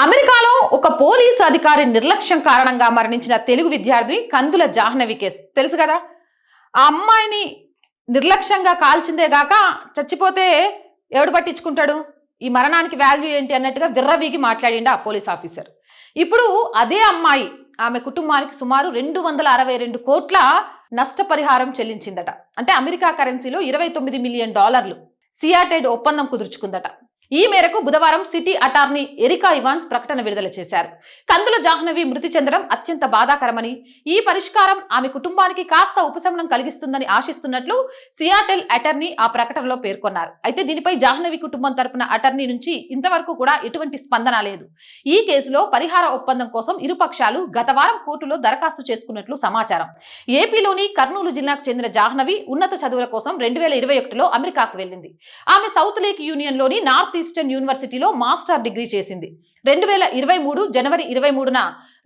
అమెరికాలో ఒక పోలీసు అధికారి నిర్లక్ష్యం కారణంగా మరణించిన తెలుగు విద్యార్థి కందుల జాహ్నవి కేసు తెలుసు కదా. ఆ అమ్మాయిని నిర్లక్ష్యంగా కాల్చిందే గాక చచ్చిపోతే ఎవడు పట్టించుకుంటాడు, ఈ మరణానికి వాల్యూ ఏంటి అన్నట్టుగా విర్రవీగి మాట్లాడిండు ఆ పోలీస్ ఆఫీసర్. ఇప్పుడు అదే అమ్మాయి ఆమె కుటుంబానికి సుమారు 262 కోట్ల నష్టపరిహారం చెల్లించిందట. అంటే అమెరికా కరెన్సీలో $29 మిలియన్ సియాటెడ్ ఒప్పందం కుదుర్చుకుందట. ఈ మేరకు బుధవారం సిటీ అటార్నీ ఎరికా ఇవాన్స్ ప్రకటన విడుదల చేశారు. కందుల జాహ్నవి మృతి చెందడం అత్యంత బాధాకరమని, ఈ పరిష్కారం ఆమె కుటుంబానికి కాస్త ఉపశమనం కలిగిస్తుందని ఆశిస్తున్నట్లు సియాటెల్ అటార్నీ ఆ ప్రకటనలో పేర్కొన్నారు. అయితే దీనిపై జాహ్నవి కుటుంబం తరపున అటార్నీ నుంచి ఇంతవరకు కూడా ఎటువంటి స్పందన లేదు. ఈ కేసులో పరిహార ఒప్పందం కోసం ఇరుపక్షాలు గత వారం కోర్టులో దరఖాస్తు చేసుకున్నట్లు సమాచారం. ఏపీలోని కర్నూలు జిల్లాకు చెందిన జాహ్నవి ఉన్నత చదువుల కోసం 2021లో అమెరికాకు వెళ్ళింది. ఆమె సౌత్ లేక్ యూనియన్ లోని నార్త్ ఈస్టర్న్ యూనివర్సిటీలో మాస్టర్ డిగ్రీ చేసింది. 2023 జనవరి 23న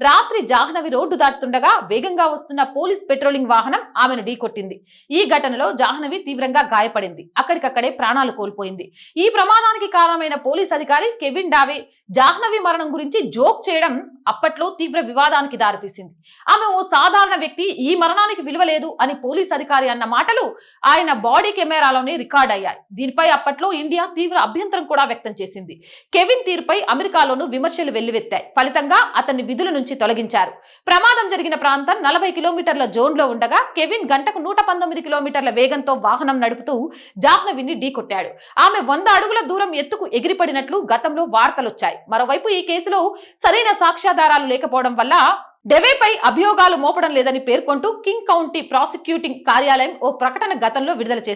రాత్రి జాహ్నవి రోడ్డు దాటుతుండగా వేగంగా వస్తున్న పోలీస్ పెట్రోలింగ్ వాహనం ఆమెను ఢీకొట్టింది. ఈ ఘటనలో జాహ్నవి తీవ్రంగా గాయపడింది. అక్కడికక్కడే ప్రాణాలు కోల్పోయింది. ఈ ప్రమాదానికి కారణమైన పోలీస్ అధికారి కెవిన్ డావే జాహ్నవి మరణం గురించి జోక్ చేయడం అప్పట్లో తీవ్ర వివాదానికి దారితీసింది. ఆమె ఓ సాధారణ వ్యక్తి, ఈ మరణానికి విలువ లేదు అని పోలీస్ అధికారి అన్న మాటలు ఆయన బాడీ కెమెరాలోనే రికార్డ్ అయ్యాయి. దీనిపై అప్పట్లో ఇండియా తీవ్ర అభ్యంతరం కూడా వ్యక్తం చేసింది. కెవిన్ తీరుపై అమెరికాలోనూ విమర్శలు వెల్లువెత్తాయి. ఫలితంగా అతన్ని విధుల నుంచి తొలగించారు. ప్రమాదం జరిగిన ప్రాంతం 40 కిలోమీటర్ల జోన్లో ఉండగా కెవిన్ గంటకు 119 కిలోమీటర్ల వేగంతో వాహనం నడుపుతూ జాహ్నవిని ఢీకొట్టాడు. ఆమె 100 అడుగుల దూరం ఎత్తుకు ఎగిరిపడినట్లు గతంలో వార్తలొచ్చాయి. మరోవైపు ఈ కేసులో సరైన సాక్ష్యాధారాలు లేకపోవడం వల్ల డెవేపై అభియోగాలు మోపడం లేదని పేర్కొంటూ కింగ్ కౌంటీ ప్రాసిక్యూటింగ్ కార్యాలయం ఓ ప్రకటన గతంలో విడుదల చేసింది.